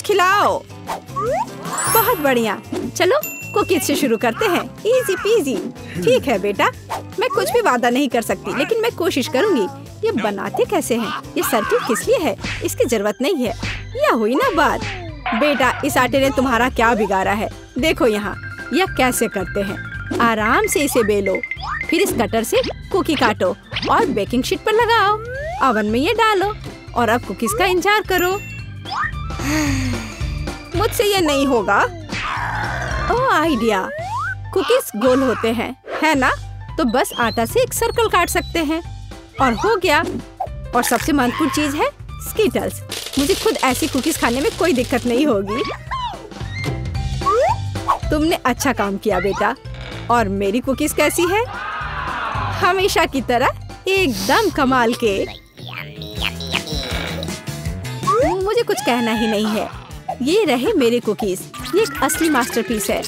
खिलाओ। बहुत बढ़िया, चलो कुकीज से शुरू करते हैं। Easy PG. ठीक है बेटा, मैं कुछ भी वादा नहीं कर सकती, लेकिन मैं कोशिश करूंगी। ये बनाते कैसे हैं? ये सर्किल किस लिए है? इसकी जरूरत नहीं है। यह हुई ना बात। बेटा, इस आटे ने तुम्हारा क्या बिगाड़ा है? देखो यहाँ, यह कैसे करते हैं। आराम से इसे बेलो, फिर इस कटर से कुकी काटो और बेकिंग शीट पर लगाओ। ओवन में ये डालो और अब कुकीज का इंतजार करो। मुझसे ये नहीं होगा। ओह आइडिया, कुकीज गोल होते हैं, है ना? तो बस आटा से एक सर्कल काट सकते हैं और हो गया। और सबसे महत्वपूर्ण चीज है स्कीटल्स। मुझे खुद ऐसी कुकीज खाने में कोई दिक्कत नहीं होगी। तुमने अच्छा काम किया बेटा। और मेरी कुकीज कैसी है? हमेशा की तरह एकदम कमाल के। मुझे कुछ कहना ही नहीं है। ये रहे मेरे कुकीज। ये एक असली मास्टरपीस है।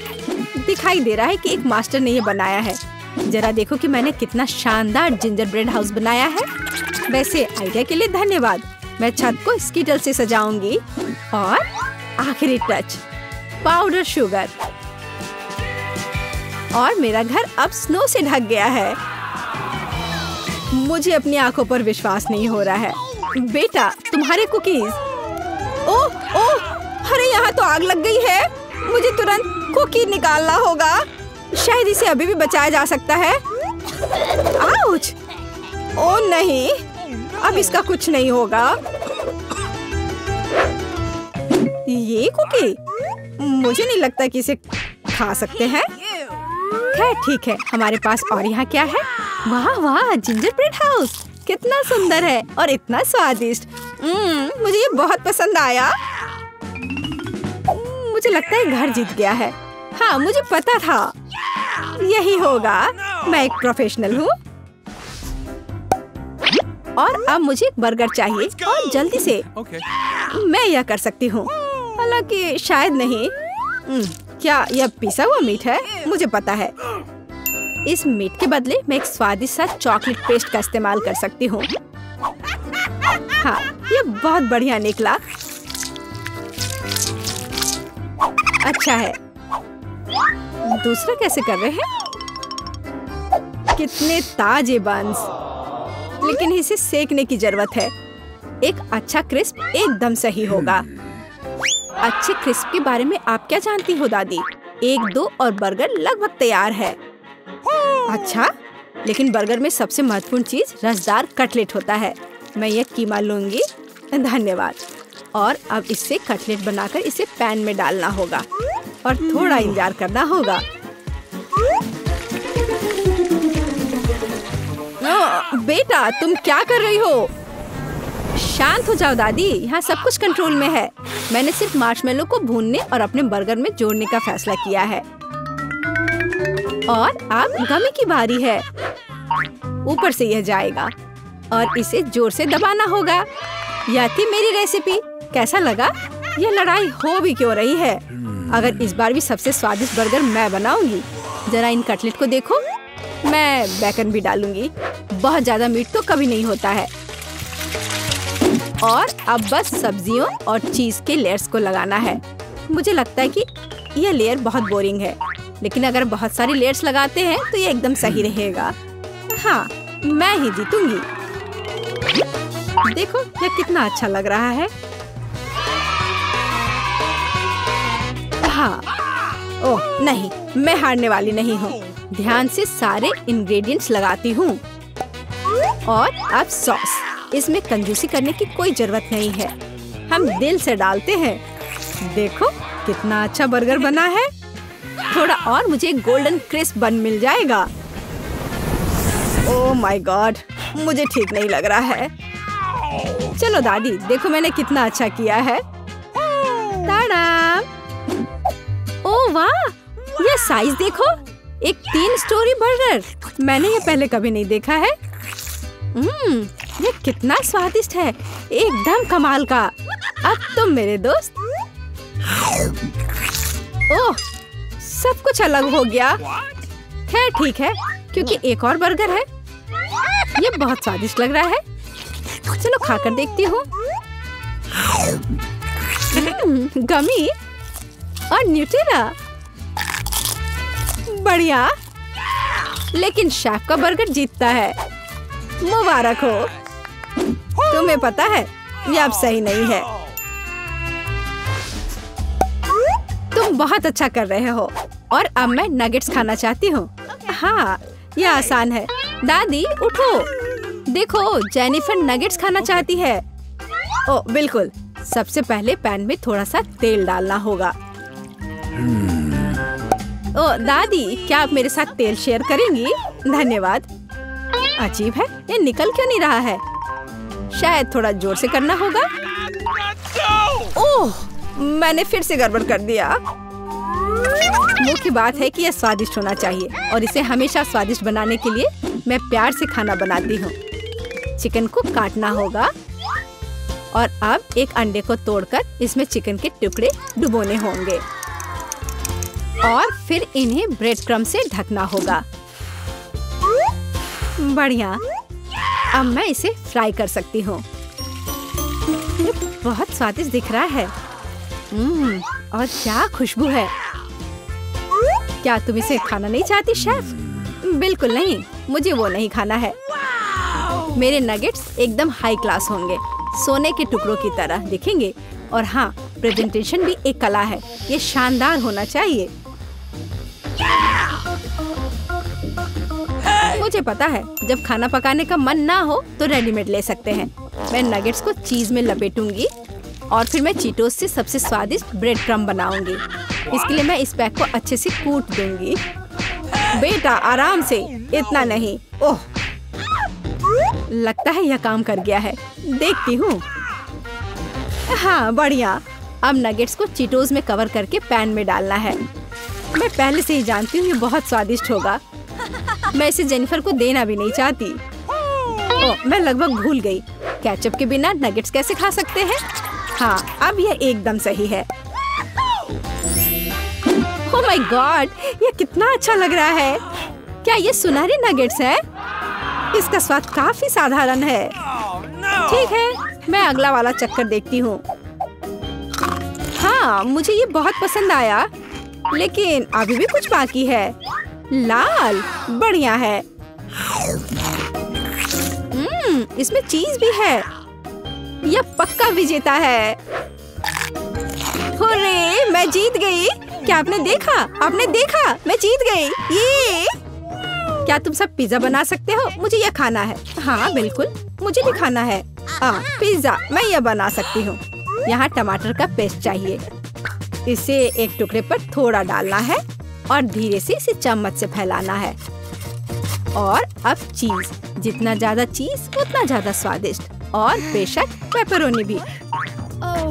दिखाई दे रहा है कि एक मास्टर ने ये बनाया है। जरा देखो कि मैंने कितना शानदार जिंजर ब्रेड हाउस बनाया है। वैसे आइडिया के लिए धन्यवाद। मैं छत को स्कीटल से सजाऊंगी। और आखिरी टच, पाउडर शुगर। और मेरा घर अब स्नो से ढक गया है। मुझे अपनी आंखों पर विश्वास नहीं हो रहा है। बेटा, तुम्हारे कुकीज। ओह ओह, अरे यहाँ तो आग लग गई है। मुझे तुरंत कुकी निकालना होगा। शायद इसे अभी भी बचाया जा सकता है। आउच! ओह नहीं, अब इसका कुछ नहीं होगा। ये कुकी, मुझे नहीं लगता कि इसे खा सकते हैं। खैर ठीक है, हमारे पास और यहाँ क्या है? वाह वाह, जिंजर ब्रेड हाउस कितना सुंदर है और इतना स्वादिष्ट। मुझे ये बहुत पसंद आया। मुझे लगता है घर जीत गया है। हाँ, मुझे पता था यही होगा। मैं एक प्रोफेशनल हूँ। और अब मुझे एक बर्गर चाहिए और जल्दी से। मैं यह कर सकती हूँ, हालांकि शायद नहीं। क्या यह पिसा हुआ मीट है? मुझे पता है। इस मीट के बदले मैं एक स्वादिष्ट सा चॉकलेट पेस्ट का इस्तेमाल कर सकती हूँ। हाँ, ये बहुत बढ़िया निकला। अच्छा है। दूसरा कैसे कर रहे हैं? कितने ताजे बंस, लेकिन इसे सेकने की जरूरत है। एक अच्छा क्रिस्प एकदम सही होगा। अच्छे क्रिस्प के बारे में आप क्या जानती हो दादी? 1-2 और बर्गर लगभग तैयार है। अच्छा, लेकिन बर्गर में सबसे महत्वपूर्ण चीज रसदार कटलेट होता है। मैं ये कीमा लूंगी। धन्यवाद। और अब इससे कटलेट बनाकर इसे पैन में डालना होगा और थोड़ा इंतजार करना होगा। बेटा, तुम क्या कर रही हो? शांत हो जाओ दादी, यहाँ सब कुछ कंट्रोल में है। मैंने सिर्फ मार्शमेलो को भूनने और अपने बर्गर में जोड़ने का फैसला किया है। और अब गमी की बारी है। ऊपर से यह जाएगा और इसे जोर से दबाना होगा। यह थी मेरी रेसिपी। कैसा लगा? यह लड़ाई हो भी क्यों रही है? अगर इस बार भी सबसे स्वादिष्ट बर्गर मैं बनाऊंगी। जरा इन कटलेट को देखो। मैं बेकन भी डालूंगी। बहुत ज्यादा मीट तो कभी नहीं होता है। और अब बस सब्जियों और चीज के लेयर्स को लगाना है। मुझे लगता है कि यह लेयर बहुत बोरिंग है, लेकिन अगर बहुत सारी लेयर्स लगाते हैं तो ये एकदम सही रहेगा। हाँ, मैं ही जीतूंगी। देखो यह कितना अच्छा लग रहा है। हाँ, ओह नहीं, मैं हारने वाली नहीं हूँ। ध्यान से सारे इंग्रेडिएंट्स लगाती हूँ। और अब सॉस। इसमें कंजूसी करने की कोई जरूरत नहीं है। हम दिल से डालते हैं। देखो कितना अच्छा बर्गर बना है। थोड़ा और मुझे गोल्डन क्रिस्प बन मिल जाएगा। ओह माय गॉड, मुझे ठीक नहीं लग रहा है। चलो दादी, देखो मैंने कितना अच्छा किया है। ताड़ा! ओह वाह, ये साइज देखो। एक 3 स्टोरी बर्गर। मैंने ये पहले कभी नहीं देखा है। ये कितना स्वादिष्ट है, एकदम कमाल का। अब तुम मेरे दोस्त। ओह, सब कुछ अलग हो गया। खैर ठीक है, क्योंकि एक और बर्गर है। ये बहुत स्वादिष्ट लग रहा है। चलो खाकर देखती हूँ। गमी और न्यूटेला, बढ़िया। लेकिन शेफ का बर्गर जीतता है। मुबारक हो। तुम्हें पता है ये अब सही नहीं है। तुम बहुत अच्छा कर रहे हो और अब मैं नगेट्स खाना चाहती हूँ। हाँ, यह आसान है। दादी उठो, देखो जेनिफर नगेट्स खाना चाहती है। ओ बिल्कुल। सबसे पहले पैन में थोड़ा सा तेल डालना होगा। ओ दादी, क्या आप मेरे साथ तेल शेयर करेंगी? धन्यवाद। अजीब है, ये निकल क्यों नहीं रहा है? शायद थोड़ा जोर से करना होगा। ओह, मैंने फिर से गड़बड़ कर दिया। मुख्य बात है कि यह स्वादिष्ट होना चाहिए और इसे हमेशा स्वादिष्ट बनाने के लिए मैं प्यार से खाना बनाती हूँ। चिकन को काटना होगा और अब एक अंडे को तोड़कर इसमें चिकन के टुकड़े डुबोने होंगे और फिर इन्हें ब्रेड क्रम्ब से ढकना होगा। बढ़िया। अब मैं इसे फ्राई कर सकती हूँ। ये बहुत स्वादिष्ट दिख रहा है। और क्या खुशबू है। क्या तुम इसे खाना नहीं चाहती शेफ? बिल्कुल नहीं, मुझे वो नहीं खाना है। मेरे नगेट्स एकदम हाई क्लास होंगे, सोने के टुकड़ों की तरह दिखेंगे। और हाँ, प्रेजेंटेशन भी एक कला है। ये शानदार होना चाहिए। मुझे पता है, जब खाना पकाने का मन ना हो तो रेडीमेड ले सकते हैं। मैं नगेट्स को चीज में लपेटूंगी और फिर मैं चीटोस से सबसे स्वादिष्ट ब्रेड क्रम्ब बनाऊंगी। इसके लिए मैं इस पैक को अच्छे से कूट दूंगी। बेटा आराम से, इतना नहीं। ओह, लगता है यह काम कर गया है। देखती हूँ। हाँ बढ़िया। अब नगेट्स को चीटोस में कवर करके पैन में डालना है। मैं पहले से ही जानती हूँ ये बहुत स्वादिष्ट होगा। मैं इसे जेनिफर को देना भी नहीं चाहती। ओह, मैं लगभग भूल गई। केचप के बिना नगेट्स कैसे खा सकते हैं? हाँ, अब यह एकदम सही है। ओह माय गॉड, ये कितना अच्छा लग रहा है। क्या ये सुनहरे नगेट्स है? इसका स्वाद काफी साधारण है। ठीक है, मैं अगला वाला चक्कर देखती हूँ। हाँ, मुझे ये बहुत पसंद आया, लेकिन अभी भी कुछ बाकी है। लाल, बढ़िया है। इसमें चीज भी है। यह पक्का विजेता है। हुर्रे, मैं जीत गई। क्या आपने देखा? आपने देखा? मैं जीत गई। ये क्या तुम सब पिज्जा बना सकते हो? मुझे यह खाना है। हाँ बिल्कुल, मुझे भी खाना है। पिज्जा मैं यह बना सकती हूँ। यहाँ टमाटर का पेस्ट चाहिए। इसे एक टुकड़े पर थोड़ा डालना है और धीरे से इसे चम्मच से फैलाना है। और अब चीज, जितना ज्यादा चीज उतना ज्यादा स्वादिष्ट। और बेशक पेपरोनी भी।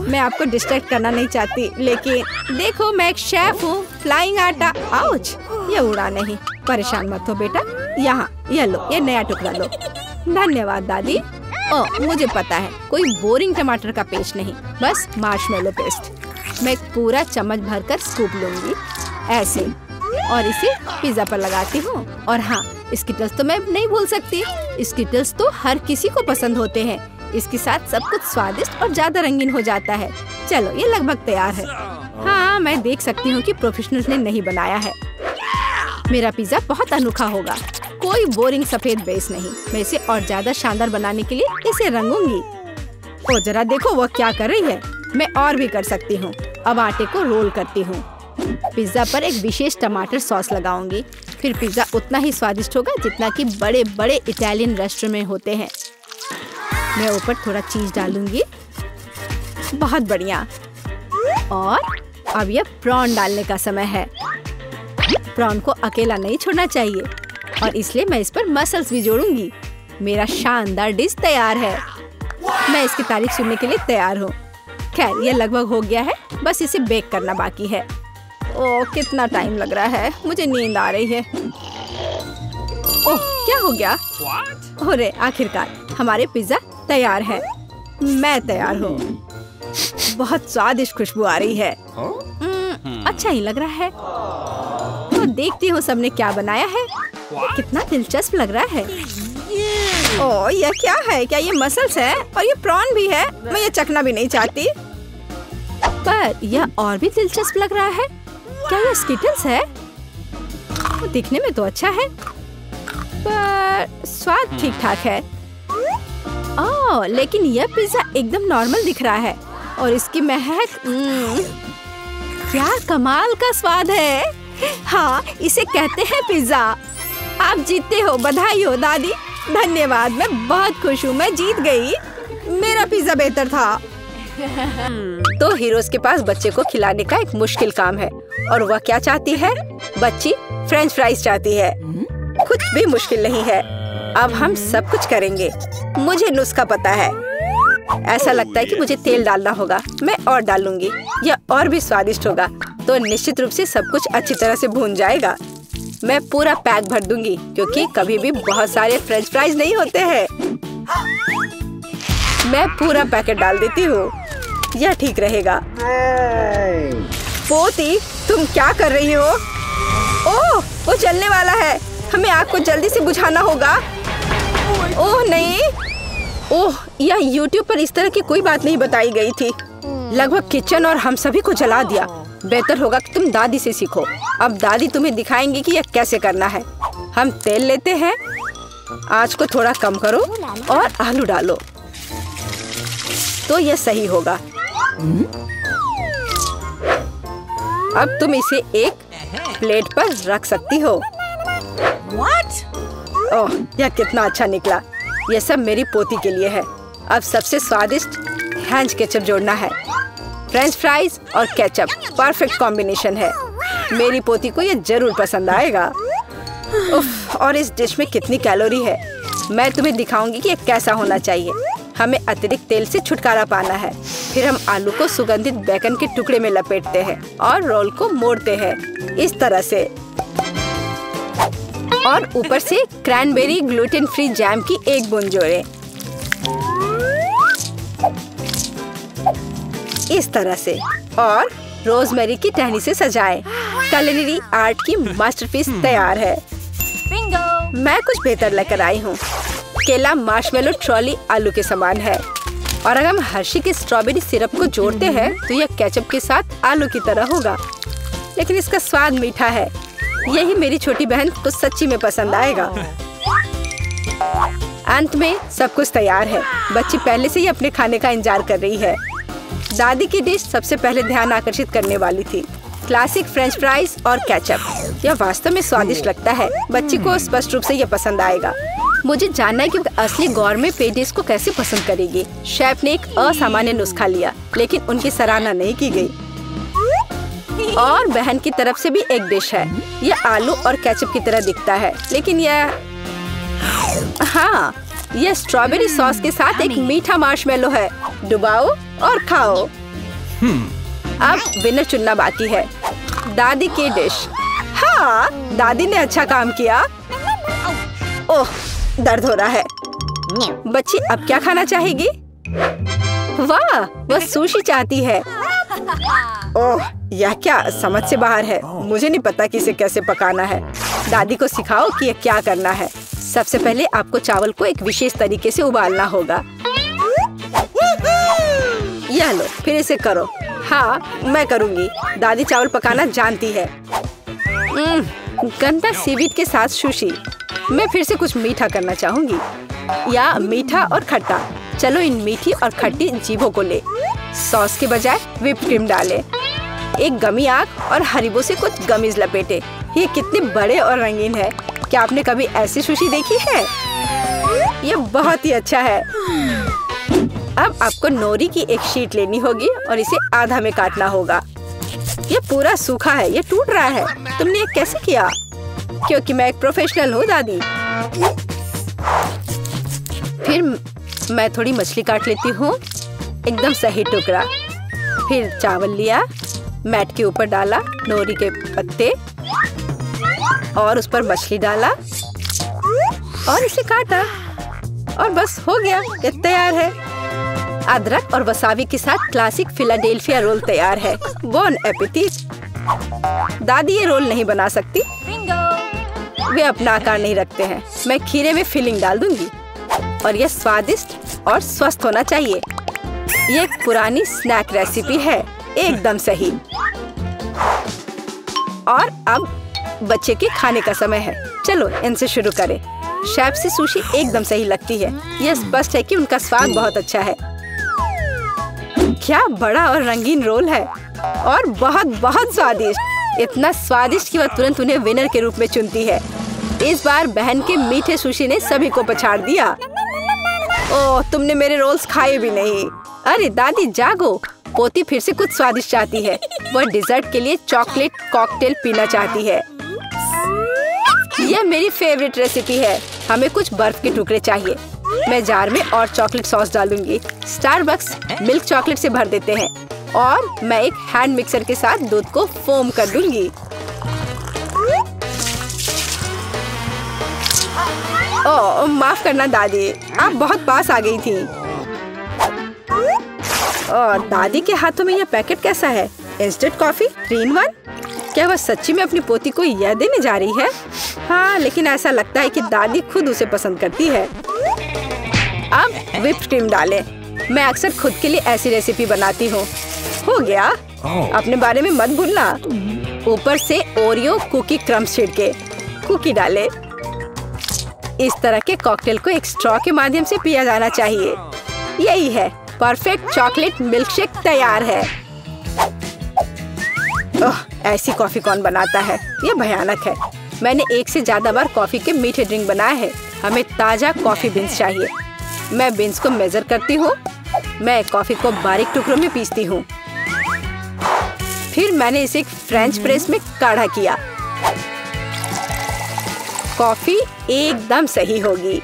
मैं आपको डिस्ट्रैक्ट करना नहीं चाहती, लेकिन देखो मैं एक शेफ हूँ। फ्लाइंग आटा। आउच, ये उड़ा नहीं। परेशान मत हो बेटा। यहाँ ये लो, ये नया टुकड़ा लो। धन्यवाद दादी। ओह, मुझे पता है, कोई बोरिंग टमाटर का पेस्ट नहीं, बस मार्शमेलो पेस्ट। मैं पूरा चम्मच भरकर स्कूप लूंगी ऐसे और इसे पिज्जा पर लगाती हूँ। और हाँ, स्किटल्स तो मैं नहीं भूल सकती। स्किटल्स तो हर किसी को पसंद होते हैं। इसके साथ सब कुछ स्वादिष्ट और ज्यादा रंगीन हो जाता है। चलो, ये लगभग तैयार है। हाँ, मैं देख सकती हूँ कि प्रोफेशनल्स ने नहीं बनाया है। मेरा पिज्जा बहुत अनोखा होगा। कोई बोरिंग सफेद बेस नहीं। मैं इसे और ज्यादा शानदार बनाने के लिए इसे रंगूंगी। ओ जरा देखो वो क्या कर रही है। मैं और भी कर सकती हूँ। अब आटे को रोल करती हूँ। पिज्जा पर एक विशेष टमाटर सॉस लगाऊंगी। फिर पिज्जा उतना ही स्वादिष्ट होगा जितना कि बड़े बड़े इटालियन रेस्टोरेंट में होते हैं। मैं ऊपर थोड़ा चीज डालूंगी। बहुत बढ़िया। और अब यह प्रॉन डालने का समय है। प्रॉन को अकेला नहीं छोड़ना चाहिए और इसलिए मैं इस पर मसल्स भी जोड़ूंगी। मेरा शानदार डिश तैयार है। मैं इसकी तारीफ सुनने के लिए तैयार हूँ। खैर, ये लगभग हो गया है, बस इसे बेक करना बाकी है। ओह, कितना टाइम लग रहा है। मुझे नींद आ रही है। ओह, क्या हो गया? अरे आखिरकार हमारे पिज्जा तैयार है। मैं तैयार हूँ। बहुत स्वादिष्ट खुशबू आ रही है। अच्छा ही लग रहा है। तो देखती हूँ सबने क्या बनाया है। कितना दिलचस्प लग रहा है। ओह, यह क्या है? क्या ये मसल्स है? और ये प्रॉन भी है? मैं ये चखना भी नहीं चाहती। पर यह और भी दिलचस्प लग रहा है। क्या यह स्किटल्स है? दिखने में तो अच्छा है पर स्वाद ठीक ठाक है। ओह, लेकिन यह पिज्जा एकदम नॉर्मल दिख रहा है और इसकी महक क्या कमाल का स्वाद है। हाँ, इसे कहते हैं पिज्जा। आप जीतते हो, बधाई हो दादी। धन्यवाद, मैं बहुत खुश हूँ, मैं जीत गई। मेरा पिज्जा बेहतर था। तो हीरोज के पास बच्चे को खिलाने का एक मुश्किल काम है और वह क्या चाहती है? बच्ची फ्रेंच फ्राइज चाहती है। कुछ भी मुश्किल नहीं है। अब हम सब कुछ करेंगे। मुझे नुस्खा पता है। ऐसा लगता है कि मुझे तेल डालना होगा। मैं और डालूंगी, यह और भी स्वादिष्ट होगा। तो निश्चित रूप से सब कुछ अच्छी तरह से भून जाएगा। मैं पूरा पैक भर दूंगी क्योंकि कभी भी बहुत सारे फ्रेंच फ्राइज नहीं होते हैं। मैं पूरा पैकेट डाल देती हूँ, यह ठीक रहेगा। पोती, तुम क्या कर रही हो? ओह, वो जलने वाला है। हमें आग को जल्दी से बुझाना होगा। ओह नहीं, ओह, यह YouTube पर इस तरह की कोई बात नहीं बताई गई थी। लगभग किचन और हम सभी को जला दिया। बेहतर होगा कि तुम दादी से सीखो। अब दादी तुम्हें दिखाएंगी कि यह कैसे करना है। हम तेल लेते हैं, आंच को थोड़ा कम करो और आलू डालो तो यह सही होगा। अब तुम इसे एक प्लेट पर रख सकती हो। ओह, यह कितना अच्छा निकला। यह सब मेरी पोती के लिए है। अब सबसे स्वादिष्ट हैंच केचप जोड़ना है। फ्रेंच फ्राइज और केचप परफेक्ट कॉम्बिनेशन है। मेरी पोती को यह जरूर पसंद आएगा। उफ, और इस डिश में कितनी कैलोरी है। मैं तुम्हें दिखाऊंगी कि यह कैसा होना चाहिए। हमें अतिरिक्त तेल से छुटकारा पाना है। फिर हम आलू को सुगंधित बेकन के टुकड़े में लपेटते हैं और रोल को मोड़ते हैं इस तरह से। और ऊपर से क्रैनबेरी ग्लूटेन फ्री जैम की एक बूंद जोड़ें। इस तरह से और रोजमेरी की टहनी से सजाएं। culinary आर्ट की मास्टरपीस तैयार है। बिंगो! मैं कुछ बेहतर लेकर आई हूँ। केला मार्शमेलो ट्रॉली आलू के समान है और अगर हम हर्शी के स्ट्रॉबेरी सिरप को जोड़ते हैं तो यह केचप के साथ आलू की तरह होगा, लेकिन इसका स्वाद मीठा है। यही मेरी छोटी बहन को सच्ची में पसंद आएगा। अंत में सब कुछ तैयार है। बच्ची पहले से ही अपने खाने का इंतजार कर रही है। दादी की डिश सबसे पहले ध्यान आकर्षित करने वाली थी। क्लासिक फ्रेंच फ्राइज और केचप। यह वास्तव में स्वादिष्ट लगता है। बच्ची को स्पष्ट रूप से यह पसंद आएगा। मुझे जानना है कि असली गौरमे पेडिस को कैसे पसंद करेगी। शेफ ने एक असामान्य नुस्खा लिया, लेकिन उनकी सराहना नहीं की गई। और बहन की तरफ से भी एक डिश है। यह आलू और केचप की तरह दिखता है, लेकिन हाँ, यह स्ट्रॉबेरी सॉस के साथ एक मीठा मार्शमेलो है। डुबाओ और खाओ। अब विनर चुनना बाकी है। दादी की डिश। हाँ, दादी ने अच्छा काम किया। ओह, दर्द हो रहा है। बच्ची अब क्या खाना चाहेगी? वाह, वह सुशी चाहती है। ओह, यह क्या समझ से बाहर है। मुझे नहीं पता कि इसे कैसे पकाना है। दादी को सिखाओ कि यह क्या करना है। सबसे पहले आपको चावल को एक विशेष तरीके से उबालना होगा। यह लो, फिर इसे करो। हाँ, मैं करूँगी। दादी चावल पकाना जानती है। गंदा सीवीड के साथ सुशी। मैं फिर से कुछ मीठा करना चाहूँगी, या मीठा और खट्टा। चलो इन मीठी और खट्टी जीभों को ले। सॉस के बजाय व्हिप क्रीम डालें। एक गमी आग और हरीबो से कुछ गमीज लपेटे। ये कितने बड़े और रंगीन है। क्या आपने कभी ऐसी सुशी देखी है? ये बहुत ही अच्छा है। अब आपको नोरी की एक शीट लेनी होगी और इसे आधा में काटना होगा। ये पूरा सूखा है, ये टूट रहा है। तुमने ये कैसे किया? क्योंकि मैं एक प्रोफेशनल हूँ दादी। फिर मैं थोड़ी मछली काट लेती हूँ, एकदम सही टुकड़ा। फिर चावल लिया, मैट के ऊपर डाला, नोरी के पत्ते और उस पर मछली डाला और इसे काटा और बस हो गया, ये तैयार है। अदरक और वसाबी के साथ क्लासिक फिलाडेल्फिया रोल तैयार है। बॉन एपेटिट। दादी ये रोल नहीं बना सकती, वे अपना आकार नहीं रखते हैं। मैं खीरे में फिलिंग डाल दूंगी और यह स्वादिष्ट और स्वस्थ होना चाहिए। ये एक पुरानी स्नैक रेसिपी है। एकदम सही। और अब बच्चे के खाने का समय है। चलो इनसे शुरू करें। शेफ से सुशी एकदम सही लगती है। यह स्पष्ट है कि उनका स्वाद बहुत अच्छा है। क्या बड़ा और रंगीन रोल है और बहुत बहुत स्वादिष्ट। इतना स्वादिष्ट कि वह तुरंत उन्हें विनर के रूप में चुनती है। इस बार बहन के मीठे सुशी ने सभी को पछाड़ दिया। ओह, तुमने मेरे रोल्स खाए भी नहीं। अरे दादी जागो, पोती फिर से कुछ स्वादिष्ट चाहती है। वह डिजर्ट के लिए चॉकलेट कॉकटेल पीना चाहती है। यह मेरी फेवरेट रेसिपी है। हमें कुछ बर्फ के टुकड़े चाहिए। मैं जार में और चॉकलेट सॉस डालूंगी। स्टारबक्स मिल्क चॉकलेट से भर देते हैं और मैं एक हैंड मिक्सर के साथ दूध को फोम कर दूंगी। ओह, माफ करना दादी, आप बहुत पास आ गई थी। और दादी के हाथों में यह पैकेट कैसा है? Instant coffee 3 in 1? क्या वह सच्ची में अपनी पोती को यह देने जा रही है? हाँ, लेकिन ऐसा लगता है कि दादी खुद उसे पसंद करती है। अब व्हिप्ड क्रीम डालें। मैं अक्सर खुद के लिए ऐसी रेसिपी बनाती हूँ। हो गया। अपने बारे में मत भूलना। ऊपर से ओरियो कुकी क्रम्स छिड़के। कुकी डाले। इस तरह के कॉकटेल को एक स्ट्रॉ के माध्यम से पिया जाना चाहिए। यही है, परफेक्ट चॉकलेट मिल्कशेक तैयार है। ओह, ऐसी कॉफी कौन बनाता है? यह भयानक है। मैंने 1 से ज्यादा बार कॉफी के मीठे ड्रिंक बनाए हैं। हमें ताजा कॉफी बीन्स चाहिए। मैं बीन्स को मेजर करती हूँ। मैं कॉफी को बारीक टुकड़ों में पीसती हूँ। फिर मैंने इसे एक फ्रेंच प्रेस में काढ़ा किया। कॉफी एकदम सही होगी।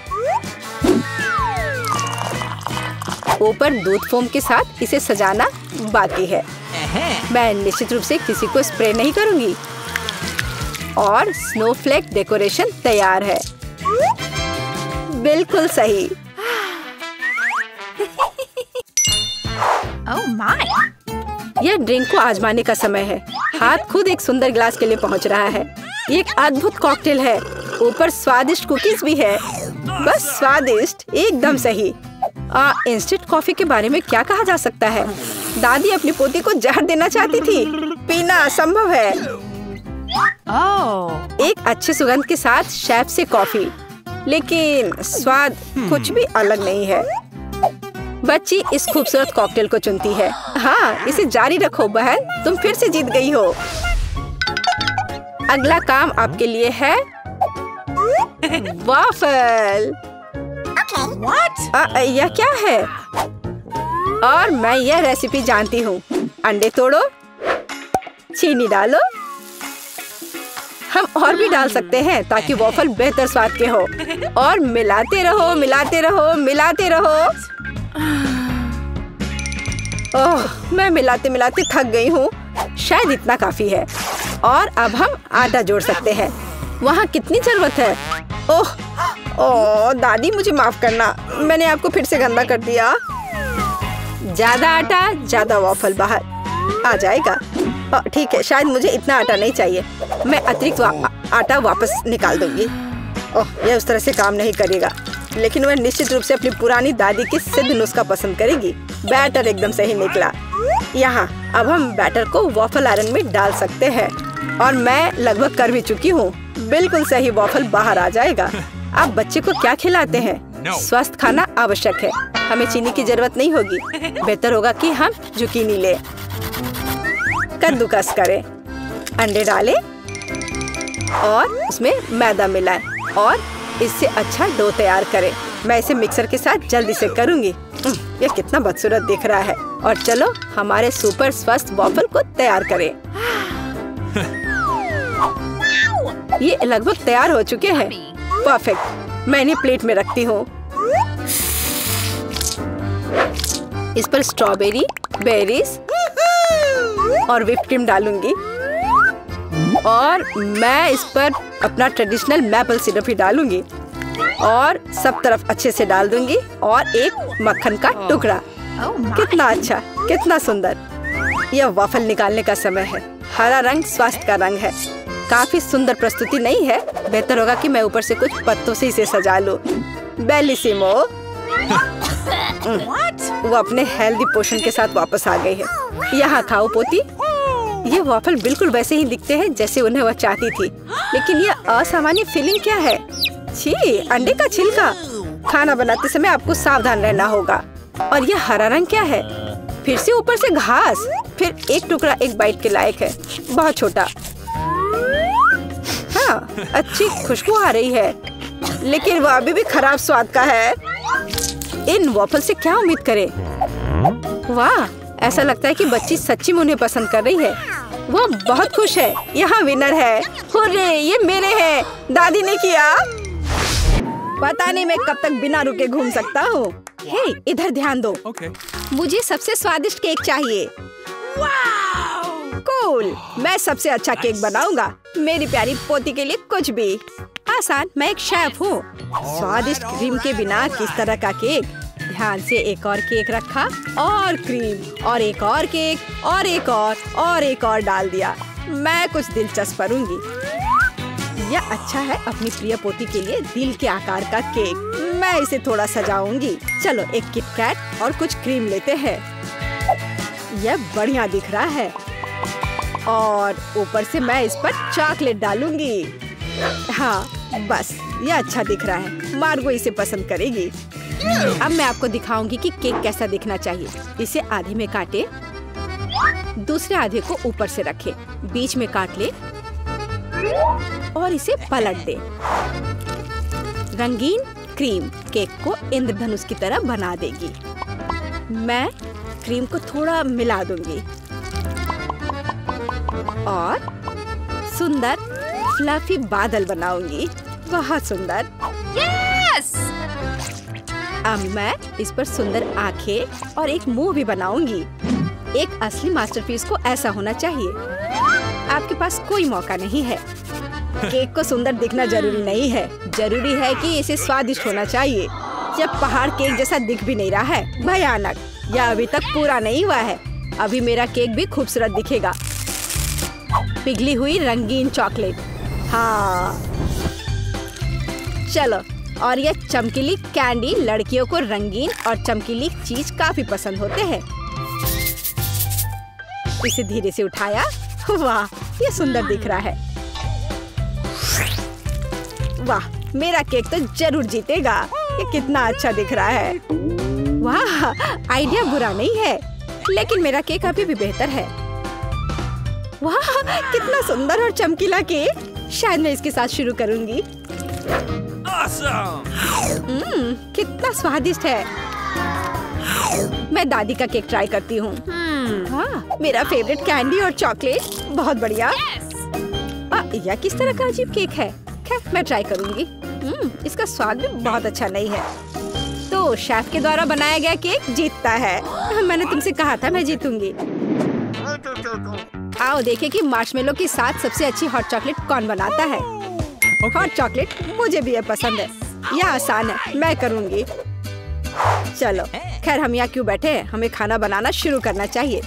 ऊपर दूध फोम के साथ इसे सजाना बाकी है। मैं निश्चित रूप से किसी को स्प्रे नहीं करूंगी। और स्नोफ्लेक डेकोरेशन तैयार है। बिल्कुल सही। Oh my! यह ड्रिंक को आजमाने का समय है। हाथ खुद एक सुंदर गिलास के लिए पहुंच रहा है। ये एक अद्भुत कॉकटेल है। ऊपर स्वादिष्ट कुकीज भी है। बस स्वादिष्ट, एकदम सही। इंस्टेंट कॉफी के बारे में क्या कहा जा सकता है? दादी अपनी पोती को जहर देना चाहती थी। पीना असंभव है। एक अच्छे सुगंध के साथ शेफ से कॉफी, लेकिन स्वाद कुछ भी अलग नहीं है। बच्ची इस खूबसूरत कॉकटेल को चुनती है। हाँ, इसे जारी रखो बहन, तुम फिर से जीत गई हो। अगला काम आपके लिए है वाफल। यह क्या है? और मैं यह रेसिपी जानती हूँ। अंडे तोड़ो, चीनी डालो। हम और भी डाल सकते हैं ताकि वॉफल बेहतर स्वाद के हो। और मिलाते रहो, मिलाते रहो, मिलाते रहो। ओह, मैं मिलाते मिलाते थक गई हूँ। शायद इतना काफी है। और अब हम आटा जोड़ सकते हैं। वहाँ कितनी जरूरत है? ओह दादी, मुझे माफ करना, मैंने आपको फिर से गंदा कर दिया। ज्यादा आटा, ज्यादा वॉफल बाहर आ जाएगा। ठीक है, शायद मुझे इतना आटा नहीं चाहिए। मैं अतिरिक्त आटा वापस निकाल दूंगी। ओह, यह उस तरह से काम नहीं करेगा, लेकिन वह निश्चित रूप से अपनी पुरानी दादी की सिद्ध नुस्खा पसंद करेगी। बैटर एकदम सही निकला। यहाँ अब हम बैटर को वॉफल आयरन में डाल सकते हैं। और मैं लगभग कर भी चुकी हूँ। बिल्कुल सही वॉफल बाहर आ जाएगा। अब बच्चे को क्या खिलाते हैं? स्वस्थ खाना आवश्यक है। हमें चीनी की जरूरत नहीं होगी। बेहतर होगा कि हम जुकीनी ले। कद्दूकस करें, अंडे डालें और उसमें मैदा मिलाएं और इससे अच्छा डो तैयार करें। मैं इसे मिक्सर के साथ जल्दी से करूंगी। यह कितना बदसूरत दिख रहा है। और चलो हमारे सुपर स्वस्थ वॉफल को तैयार करें। ये लगभग तैयार हो चुके हैं। परफेक्ट। मैं इन्हें प्लेट में रखती हूँ। इस पर स्ट्रॉबेरी, बेरीज और व्हिप्ड क्रीम डालूंगी। और मैं इस पर अपना ट्रेडिशनल मैपल सिरप ही डालूंगी और सब तरफ अच्छे से डाल दूंगी। और एक मक्खन का टुकड़ा। कितना अच्छा, कितना सुंदर। यह वॉफल निकालने का समय है। हरा रंग स्वास्थ्य का रंग है। काफी सुंदर प्रस्तुति नहीं है? बेहतर होगा कि मैं ऊपर से कुछ पत्तों से इसे सजा लूं। बेलिसिमो। वो अपने हेल्दी पोषण के साथ वापस आ गई है। यहाँ खाओ पोती। ये वॉफल बिल्कुल वैसे ही दिखते हैं जैसे उन्हें वह चाहती थी, लेकिन ये असामान्य फीलिंग क्या है? छी, अंडे का छिलका। खाना बनाते समय आपको सावधान रहना होगा। और ये हरा रंग क्या है? फिर से ऊपर से घास। फिर एक टुकड़ा एक बाइट के लायक है, बहुत छोटा। हाँ, अच्छी खुशबू आ रही है, लेकिन वो अभी भी खराब स्वाद का है। इन वॉफल से क्या उम्मीद करें? वाह, ऐसा लगता है कि बच्ची सच्ची में उन्हें पसंद कर रही है। वो बहुत खुश है। यहाँ विनर है। हुर्रे, ये मेरे हैं। दादी ने किया। पता नहीं मैं कब तक बिना रुके घूम सकता हूँ। हे, इधर ध्यान दो। मुझे सबसे स्वादिष्ट केक चाहिए। कूल, मैं सबसे अच्छा केक बनाऊंगा। मेरी प्यारी पोती के लिए कुछ भी आसान। मैं एक शेफ हूँ। स्वादिष्ट क्रीम के बिना किस तरह का केक? ध्यान से एक और केक रखा और क्रीम और एक और केक और एक और डाल दिया। मैं कुछ दिलचस्प करूँगी। यह अच्छा है अपनी प्रिय पोती के लिए दिल के आकार का केक। मैं इसे थोड़ा सजाऊंगी। चलो एक किटकैट और कुछ क्रीम लेते हैं। यह बढ़िया दिख रहा है। और ऊपर से मैं इस पर चॉकलेट डालूंगी। हाँ, बस यह अच्छा दिख रहा है। मार्गो इसे पसंद करेगी। अब मैं आपको दिखाऊंगी कि केक कैसा दिखना चाहिए। इसे आधे में काटे, दूसरे आधे को ऊपर से रखे, बीच में काट ले और इसे पलट दे। रंगीन क्रीम केक को इंद्रधनुष की तरह बना देगी। मैं क्रीम को थोड़ा मिला दूंगी और सुंदर फ्लफी बादल बनाऊंगी। बहुत सुंदर। यस! अब मैं इस पर सुंदर आंखें और एक मुंह भी बनाऊंगी। एक असली मास्टरपीस को ऐसा होना चाहिए। आपके पास कोई मौका नहीं है। केक को सुंदर दिखना जरूरी नहीं है, जरूरी है कि इसे स्वादिष्ट होना चाहिए। जब पहाड़ केक जैसा दिख भी नहीं रहा है, भयानक। यह अभी तक पूरा नहीं हुआ है। अभी मेरा केक भी खूबसूरत दिखेगा। पिघली हुई रंगीन चॉकलेट। हाँ, चलो। और यह चमकीली कैंडी। लड़कियों को रंगीन और चमकीली चीज काफी पसंद होते हैं। इसे धीरे से उठाया। वाह, ये सुंदर दिख रहा है। वाह, मेरा केक तो जरूर जीतेगा। ये कितना अच्छा दिख रहा है। वाह, आइडिया बुरा नहीं है, लेकिन मेरा केक अभी भी बेहतर है। वाह, कितना सुंदर और चमकीला केक। शायद मैं इसके साथ शुरू करूंगी। कितना स्वादिष्ट है। मैं दादी का केक ट्राई करती हूँ। हाँ, मेरा फेवरेट कैंडी और चॉकलेट। बहुत बढ़िया। यह किस तरह का अजीब केक है? खैर, मैं ट्राई करूंगी। इसका स्वाद भी बहुत अच्छा नहीं है। तो शेफ के द्वारा बनाया गया केक जीतता है। मैंने तुमसे कहा था मैं जीतूंगी। आओ देखें कि मार्शमेलो के साथ सबसे अच्छी हॉट चॉकलेट कौन बनाता है। हॉट चॉकलेट मुझे भी ये पसंद है। यह आसान है, मैं करूंगी। चलो, खैर हम यहाँ क्यों बैठे हैं? हमें खाना बनाना शुरू करना चाहिए।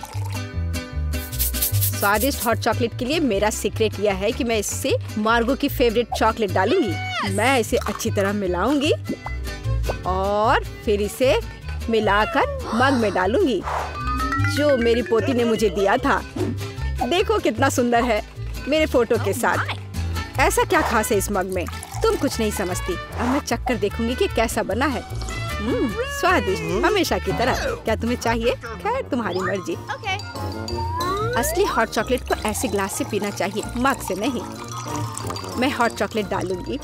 स्वादिष्ट हॉट चॉकलेट के लिए मेरा सीक्रेट यह है कि मैं इससे मार्गो की फेवरेट चॉकलेट डालूंगी। मैं इसे अच्छी तरह मिलाऊंगी और फिर इसे मिलाकर मग में डालूंगी जो मेरी पोती ने मुझे दिया था। देखो कितना सुंदर है, मेरे फोटो के साथ। ऐसा क्या खास है इस मग में? तुम कुछ नहीं समझती। अब मैं चक्कर देखूंगी कि कैसा बना है। स्वादिष्ट, हमेशा की तरह। क्या तुम्हें चाहिए? खैर, तुम्हारी मर्जी। असली हॉट चॉकलेट को ऐसे ग्लास से पीना चाहिए, मग से नहीं। मैं हॉट चॉकलेट डालूंगी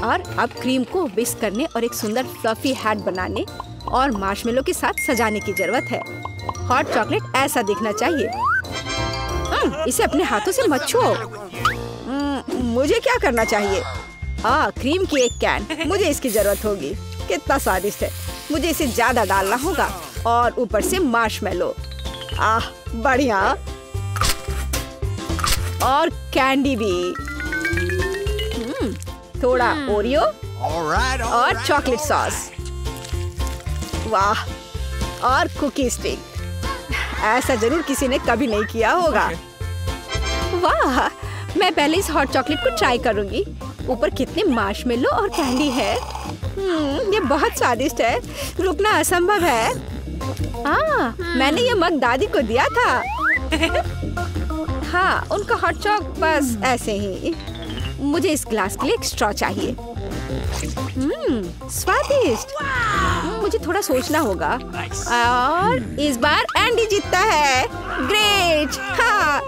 और अब क्रीम को विस्क करने और एक सुंदर फ्लफी हैट बनाने और मार्शमेलो के साथ सजाने की जरूरत है। हॉट चॉकलेट ऐसा दिखना चाहिए। इसे अपने हाथों से मत छुओ। मुझे क्या करना चाहिए? क्रीम की एक कैन। मुझे इसकी जरूरत होगी। कितना स्वादिष्ट है। मुझे इसे ज्यादा डालना होगा और ऊपर से मार्शमेलो। बढ़िया। और कैंडी भी। थोड़ा ओरियो और चॉकलेट सॉस। वाह, और कुकी स्टिक। ऐसा जरूर किसी ने कभी नहीं किया होगा। वाह, मैं पहले इस हॉट चॉकलेट को ट्राई करूंगी। ऊपर कितने मार्शमेलो और कैंडी है। ये बहुत स्वादिष्ट है, रुकना असंभव है। मैंने ये मग दादी को दिया था। हाँ, उनका हॉट चॉक बस ऐसे ही। मुझे इस ग्लास के लिए एक स्ट्रॉ चाहिए। स्वादिष्ट। मुझे थोड़ा सोचना होगा। और इस बार एंडी जीतता है। ग्रेट। हाँ।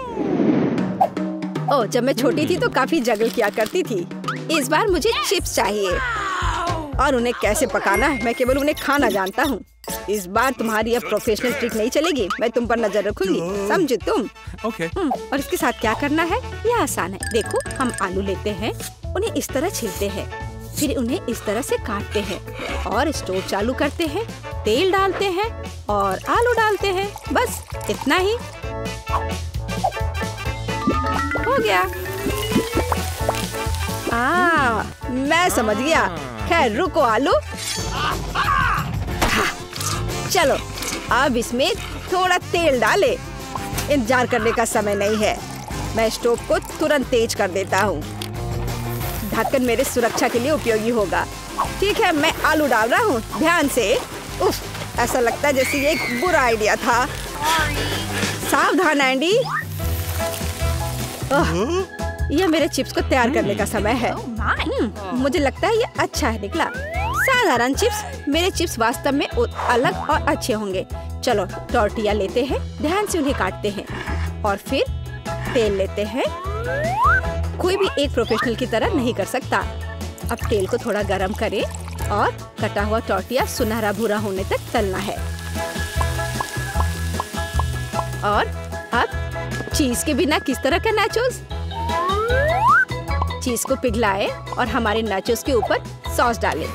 ओह, जब मैं छोटी थी तो काफी जगल किया करती थी। इस बार मुझे चिप्स चाहिए और उन्हें कैसे पकाना है मैं केवल उन्हें खाना जानता हूँ। इस बार तुम्हारी अब प्रोफेशनल ट्रिक नहीं चलेगी, मैं तुम पर नजर रखूंगी, समझे तुम? Okay. और इसके साथ क्या करना है? यह आसान है। देखो, हम आलू लेते हैं, उन्हें इस तरह छीलते हैं, फिर उन्हें इस तरह से काटते हैं और स्टोव चालू करते हैं, तेल डालते हैं और आलू डालते हैं। बस इतना ही हो गया। मैं समझ गया। खैर रुको आलू। चलो अब इसमें थोड़ा तेल डाले। इंतजार करने का समय नहीं है। मैं स्टोव को तुरंत तेज कर देता हूँ। ढक्कन मेरे सुरक्षा के लिए उपयोगी होगा। ठीक है, मैं आलू डाल रहा हूँ, ध्यान से। उफ, ऐसा लगता है जैसे ये एक बुरा आइडिया था। सावधान एंडी। यह मेरे चिप्स को तैयार करने का समय है। मुझे लगता है ये अच्छा है निकला। साधारण चिप्स। मेरे चिप्स वास्तव में अलग और अच्छे होंगे। चलो टॉर्टिया लेते हैं, ध्यान से उन्हें काटते हैं और फिर तेल लेते हैं। कोई भी एक प्रोफेशनल की तरह नहीं कर सकता। अब तेल को थोड़ा गरम करें और कटा हुआ टॉर्टिया सुनहरा भूरा होने तक तलना है। और अब चीज के बिना किस तरह का नाचोस? चीज को पिघलाएं और हमारे नाचोस के ऊपर सॉस डालें।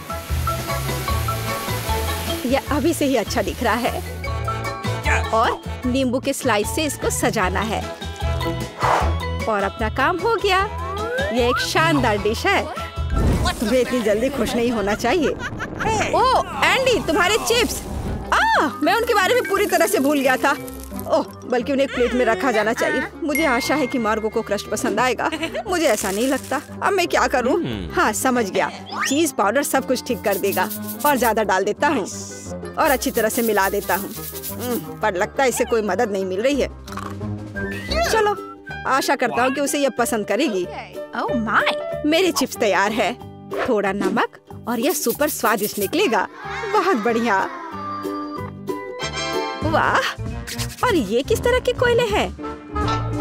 यह अभी से ही अच्छा दिख रहा है। और नींबू के स्लाइस से इसको सजाना है। और अपना काम हो गया। यह एक शानदार डिश है। तुम्हें इतनी जल्दी खुश नहीं होना चाहिए। ओह एंडी, तुम्हारे चिप्स। मैं उनके बारे में पूरी तरह से भूल गया था। ओह, बल्कि उन्हें एक प्लेट में रखा जाना चाहिए। मुझे आशा है कि मार्गो को क्रस्ट पसंद आएगा। मुझे ऐसा नहीं लगता। अब मैं क्या करूं? हाँ, समझ गया। चीज पाउडर सब कुछ ठीक कर देगा। और ज्यादा डाल देता हूँ और अच्छी तरह से मिला देता हूँ। पर लगता है इसे कोई मदद नहीं मिल रही है। चलो, आशा करता हूँ कि उसे यह पसंद करेगी। Oh my! मेरे चिप्स तैयार है। थोड़ा नमक और यह सुपर स्वादिष्ट निकलेगा। बहुत बढ़िया। वाह! और ये किस तरह के कोयले हैं?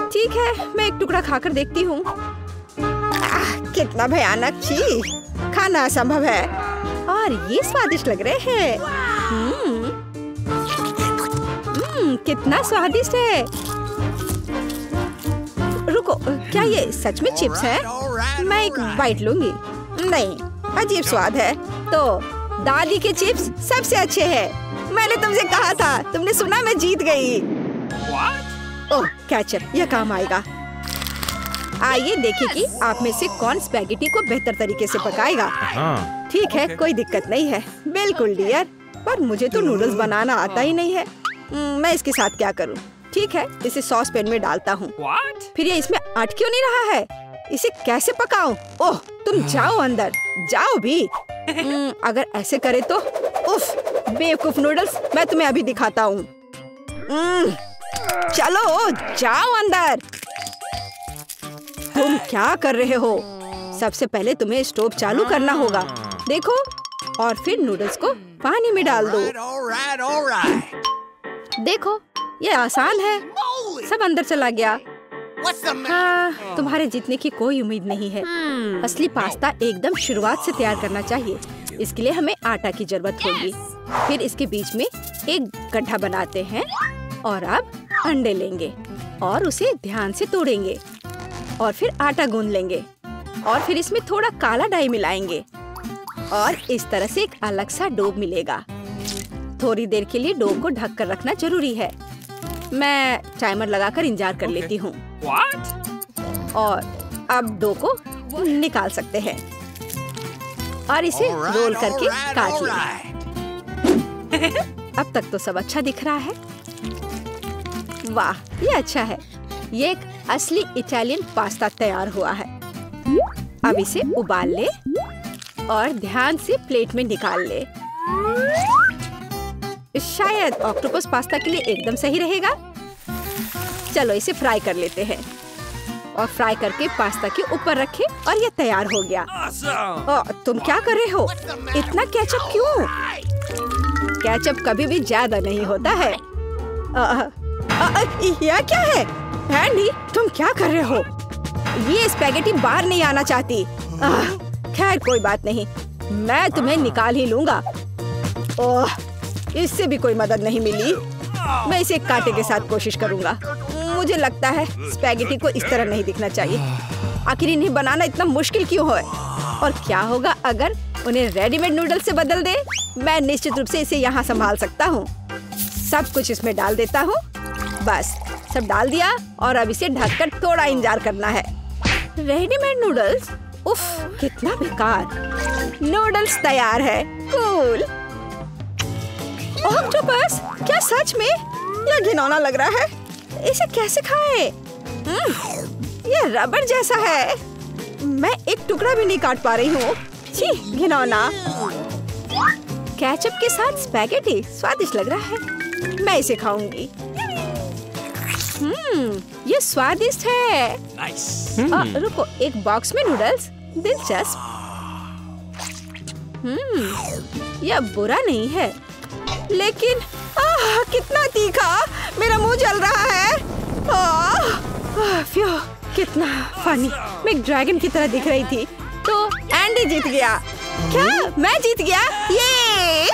ठीक है, मैं एक टुकड़ा खाकर देखती हूँ। कितना भयानक चीज, खाना असंभव है। और ये स्वादिष्ट लग रहे हैं। कितना स्वादिष्ट है। रुको, क्या ये सच में चिप्स है? मैं एक बाइट लूंगी। नहीं, अजीब स्वाद है। तो दादी के चिप्स सबसे अच्छे हैं। मैंने तुमसे कहा था, तुमने सुना, मैं जीत गई। ओह कैचअप, यह काम आएगा। आइए देखें कि आप में से कौन स्पैगेटी को बेहतर तरीके से पकाएगा। ठीक है, कोई दिक्कत नहीं है। बिल्कुल डियर, पर मुझे तो नूडल्स बनाना आता ही नहीं है। मैं इसके साथ क्या करूं? ठीक है, इसे सॉस पैन में डालता हूँ। फिर ये इसमें अट क्यों नहीं रहा है? इसे कैसे पकाऊं? ओह, तुम जाओ अंदर, जाओ भी। अगर ऐसे करे तो। उफ, बेवकूफ नूडल्स, मैं तुम्हें अभी दिखाता हूँ। चलो जाओ अंदर। तुम क्या कर रहे हो? सबसे पहले तुम्हें स्टोव चालू करना होगा। देखो, और फिर नूडल्स को पानी में डाल दो। देखो, ये आसान है। सब अंदर चला गया। हाँ, तुम्हारे जीतने की कोई उम्मीद नहीं है। असली पास्ता एकदम शुरुआत से तैयार करना चाहिए। इसके लिए हमें आटा की जरूरत होगी। फिर इसके बीच में एक गड्ढा बनाते हैं और अब अंडे लेंगे और उसे ध्यान से तोड़ेंगे और फिर आटा गूंद लेंगे और फिर इसमें थोड़ा काला डाई मिलाएंगे और इस तरह से एक अलग सा डो मिलेगा। थोड़ी देर के लिए डो को ढक कर रखना जरूरी है। मैं टाइमर लगाकर इंतजार कर लेती हूँ। और अब डो को निकाल सकते हैं और इसे रोल करके काट लें। अब तक तो सब अच्छा दिख रहा है। वाह, ये अच्छा है। ये एक असली इटालियन पास्ता तैयार हुआ है। अब इसे उबाल ले और ध्यान से प्लेट में निकाल ले। शायद ऑक्टोपस पास्ता के लिए एकदम सही रहेगा। चलो इसे फ्राई कर लेते हैं और फ्राई करके पास्ता के ऊपर रखे और ये तैयार हो गया। तुम क्या कर रहे हो? इतना केचप क्यों? केचप कभी भी ज्यादा नहीं होता है। यह क्या है? एंडी, तुम क्या कर रहे हो? ये स्पैगेटी बाहर नहीं आना चाहती। खैर कोई बात नहीं, मैं तुम्हें निकाल ही लूंगा। ओह, इससे भी कोई मदद नहीं मिली। मैं इसे कांटे के साथ कोशिश करूंगा। मुझे लगता है स्पैगेटी को इस तरह नहीं दिखना चाहिए। आखिर इन्हें बनाना इतना मुश्किल क्यों है? और क्या होगा अगर उन्हें रेडीमेड नूडल्स से बदल दे? मैं निश्चित रूप से इसे यहाँ संभाल सकता हूँ। सब कुछ इसमें डाल देता हूँ। बस सब डाल दिया और अब इसे ढककर थोड़ा इंतजार करना है। Readymade noodles? उफ, कितना बेकार। नूडल्स तैयार है। कूल। ऑक्टोपस, क्या सच में? यह घिनौना लग रहा है। इसे कैसे खाएं? यह रबर जैसा है। मैं एक टुकड़ा भी नहीं काट पा रही हूँ। छी, घिनौना। केचप के साथ स्पैगेटी स्वादिष्ट लग रहा है। मैं इसे खाऊंगी। ये स्वादिष्ट है। रुको, एक बॉक्स में नूडल्स? दिलचस्प। यह बुरा नहीं है, लेकिन कितना तीखा। मेरा मुंह जल रहा है। कितना फनी। मैं एक ड्रैगन की तरह दिख रही थी। तो एंडी जीत गया। क्या मैं जीत गया? ये